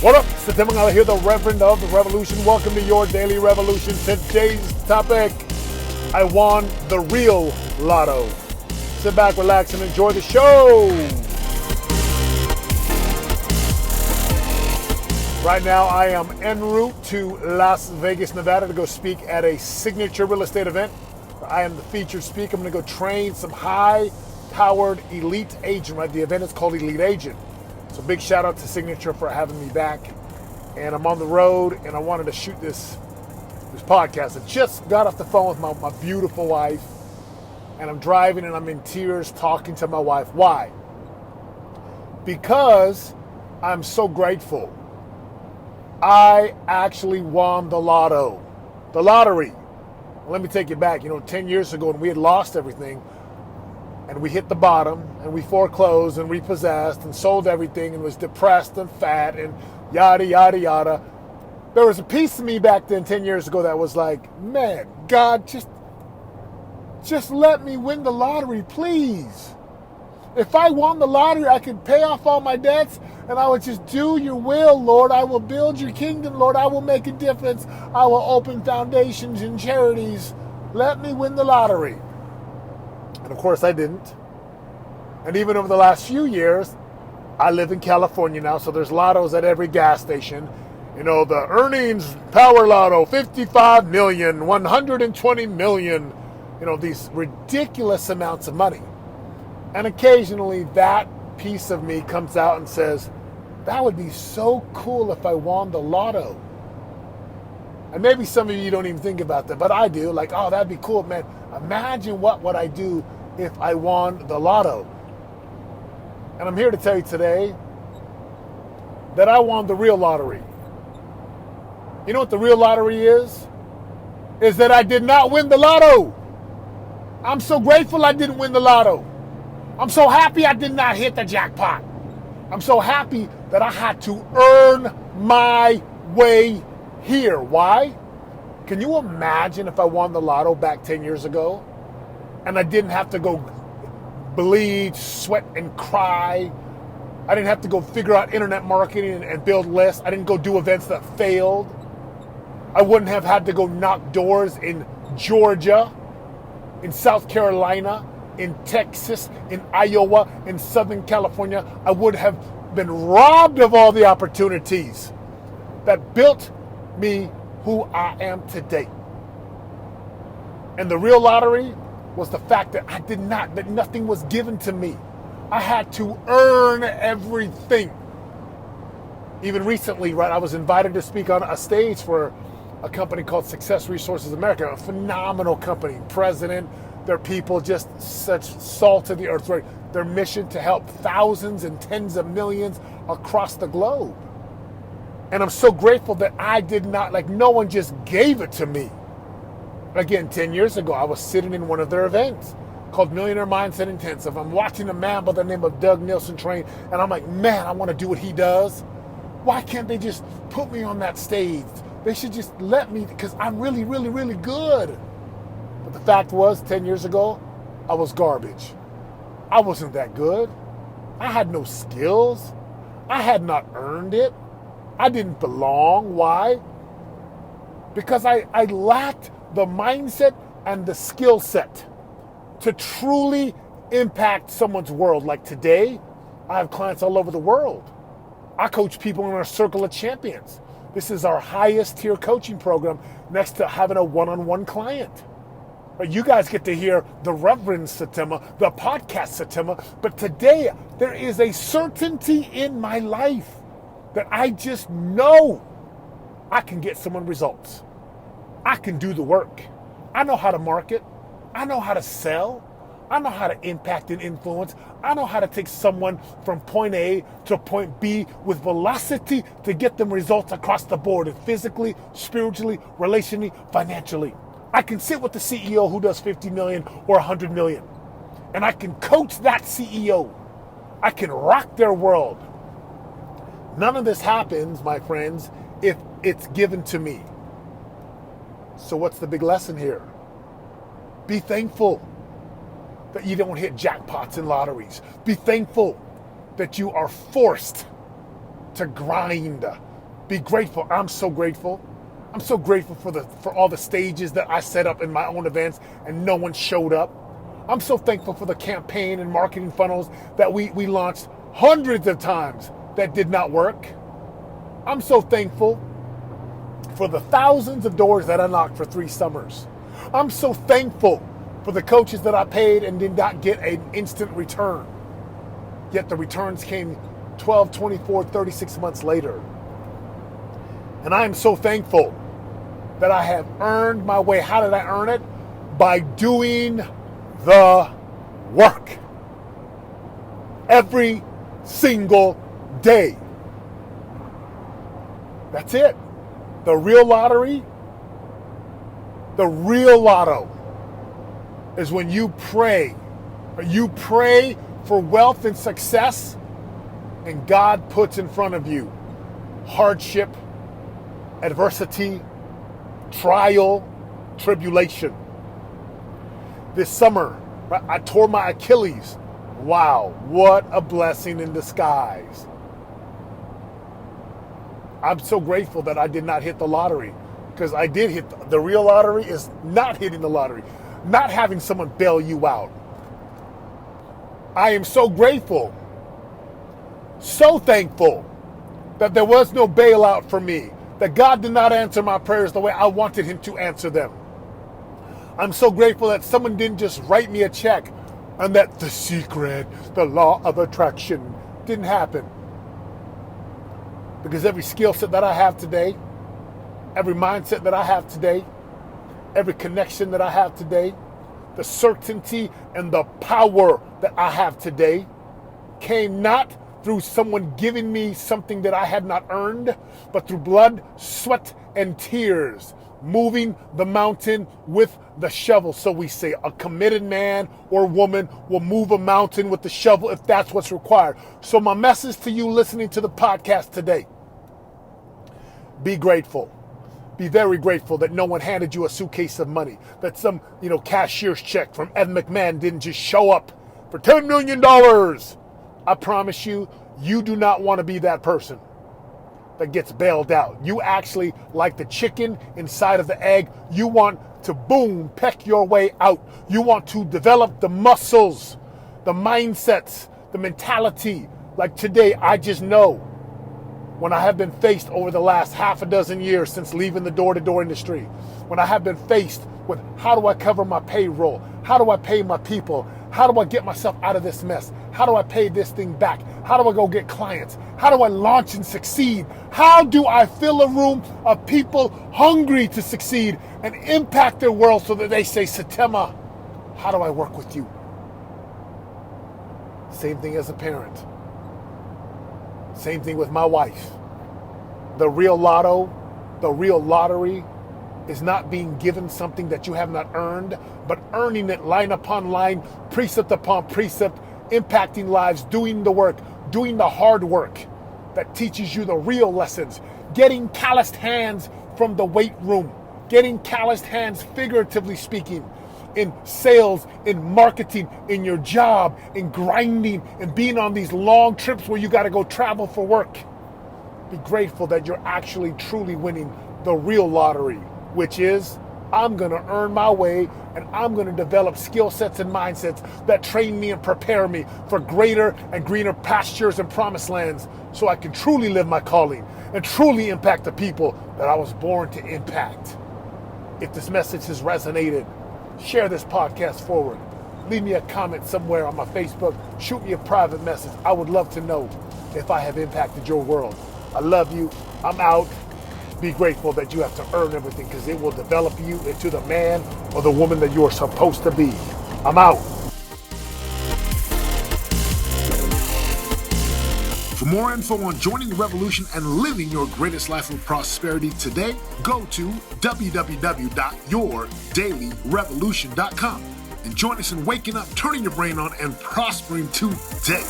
What up? Satem Mangala here, the Reverend of the Revolution. Welcome to your Daily Revolution. Today's topic, I won the real lotto. Sit back, relax, and enjoy the show. Right now, I am en route to Las Vegas, Nevada to go speak at a signature real estate event. I am the featured speaker. I'm going to go train some high-powered elite agent, right? The event is called Elite Agent. So big shout out to Signature for having me back. And I'm on the road and I wanted to shoot this podcast. I just got off the phone with my beautiful wife and I'm driving and I'm in tears talking to my wife. Why? Because I'm so grateful. I actually won the lotto, the lottery. Let me take you back. 10 years ago when we had lost everything, and we hit the bottom, and we foreclosed and repossessed and sold everything and was depressed and fat and yada, yada, yada. There was a piece of me back then 10 years ago that was like, man, God, just let me win the lottery, please. If I won the lottery, I could pay off all my debts and I would just do your will, Lord. I will build your kingdom, Lord. I will make a difference. I will open foundations and charities. Let me win the lottery. And of course I didn't. And even over the last few years, I live in California now, so there's lottos at every gas station. The earnings power lotto, 55 million, 120 million, these ridiculous amounts of money. And occasionally that piece of me comes out and says, that would be so cool if I won the lotto. And maybe some of you don't even think about that, but I do. Like, oh, that'd be cool, man. Imagine what would I do if I won the lotto. And I'm here to tell you today that I won the real lottery. You know what the real lottery is? Is that I did not win the lotto. I'm so grateful I didn't win the lotto. I'm so happy I did not hit the jackpot. I'm so happy that I had to earn my way here. Why? Can you imagine if I won the lotto back 10 years ago and I didn't have to go bleed, sweat, and cry? I didn't have to go figure out internet marketing and build lists. I didn't go do events that failed. I wouldn't have had to go knock doors in Georgia, in South Carolina, in Texas, in Iowa, in Southern California. I would have been robbed of all the opportunities that built me who I am today. And the real lottery was the fact that that nothing was given to me. I had to earn everything. Even recently, right, I was invited to speak on a stage for a company called Success Resources America, a phenomenal company. President, their people, just such salt of the earth, right? Their mission to help thousands and tens of millions across the globe. And I'm so grateful that I did not, no one just gave it to me. Again, 10 years ago, I was sitting in one of their events called Millionaire Mindset Intensive. I'm watching a man by the name of Doug Nielsen train, and I'm like, man, I want to do what he does. Why can't they just put me on that stage? They should just let me, because I'm really, really, really good. But the fact was, 10 years ago, I was garbage. I wasn't that good. I had no skills. I had not earned it. I didn't belong. Why? Because I lacked the mindset and the skill set to truly impact someone's world. Like today, I have clients all over the world. I coach people in our Circle of Champions. This is our highest tier coaching program next to having a one-on-one client. But you guys get to hear the Reverend Satima, the podcast Satima. But today, there is a certainty in my life that I just know I can get someone results. I can do the work. I know how to market. I know how to sell. I know how to impact and influence. I know how to take someone from point A to point B with velocity to get them results across the board, physically, spiritually, relationally, financially. I can sit with the CEO who does 50 million or 100 million, and I can coach that CEO. I can rock their world. None of this happens, my friends, if it's given to me. So what's the big lesson here? Be thankful that you don't hit jackpots and lotteries. Be thankful that you are forced to grind, Be grateful. I'm so grateful. I'm so grateful for all the stages that I set up in my own events and no one showed up. I'm so thankful for the campaign and marketing funnels that we launched hundreds of times that did not work. I'm so thankful for the thousands of doors that I knocked for 3 summers. I'm so thankful for the coaches that I paid and did not get an instant return. Yet the returns came 12, 24, 36 months later. And I am so thankful that I have earned my way. How did I earn it? By doing the work. Every single day. That's it. The real lottery, the real lotto is when you pray. You pray for wealth and success, and God puts in front of you hardship, adversity, trial, tribulation. This summer, I tore my Achilles. Wow, what a blessing in disguise. I'm so grateful that I did not hit the lottery, because I did hit the real lottery is not hitting the lottery, not having someone bail you out. I am so grateful, so thankful that there was no bailout for me, that God did not answer my prayers the way I wanted him to answer them. I'm so grateful that someone didn't just write me a check and that the secret, the law of attraction, didn't happen. Because every skill set that I have today, every mindset that I have today, every connection that I have today, the certainty and the power that I have today came not through someone giving me something that I had not earned, but through blood, sweat, and tears, moving the mountain with the shovel. So we say a committed man or woman will move a mountain with the shovel if that's what's required. So my message to you listening to the podcast today, be grateful. Be very grateful that no one handed you a suitcase of money, that some, cashier's check from Ed McMahon didn't just show up for $10 million. I promise you, you do not want to be that person that gets bailed out. You actually, like the chicken inside of the egg, you want to peck your way out. You want to develop the muscles, the mindsets, the mentality. Like today, I just know when I have been faced over the last half a dozen years since leaving the door-to-door industry, when I have been faced with how do I cover my payroll? How do I pay my people? How do I get myself out of this mess? How do I pay this thing back? How do I go get clients? How do I launch and succeed? How do I fill a room of people hungry to succeed and impact their world so that they say, Satema, how do I work with you? Same thing as a parent. Same thing with my wife. The real lotto, the real lottery is not being given something that you have not earned, but earning it line upon line, precept upon precept, impacting lives, doing the work, doing the hard work that teaches you the real lessons, getting calloused hands from the weight room, getting calloused hands, figuratively speaking, in sales, in marketing, in your job, in grinding, and being on these long trips where you got to go travel for work. Be grateful that you're actually truly winning the real lottery, which is I'm going to earn my way and I'm going to develop skill sets and mindsets that train me and prepare me for greater and greener pastures and promised lands so I can truly live my calling and truly impact the people that I was born to impact. If this message has resonated, share this podcast forward. Leave me a comment somewhere on my Facebook. Shoot me a private message. I would love to know if I have impacted your world. I love you. I'm out. Be grateful that you have to earn everything because it will develop you into the man or the woman that you are supposed to be. I'm out. For more info on joining the revolution and living your greatest life of prosperity today, go to www.yourdailyrevolution.com and join us in waking up, turning your brain on, and prospering today.